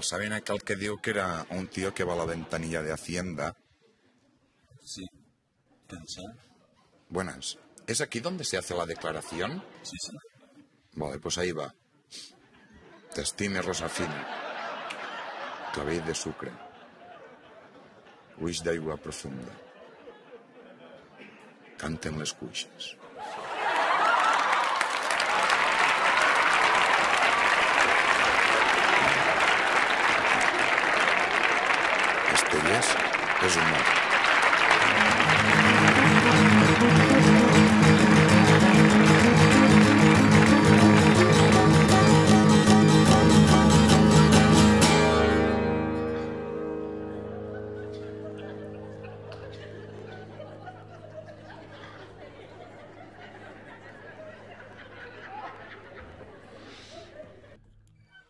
¿saben aquel que digo que era un tío que va a la ventanilla de Hacienda? Sí. Pensar. Buenas. ¿Es aquí donde se hace la declaración? Sí, sí. Vale, pues ahí va. T'estime, Rosafina. Clavell de sucre. Ulls d'aigua profunda. Canten les cuixes. Estellers és humor.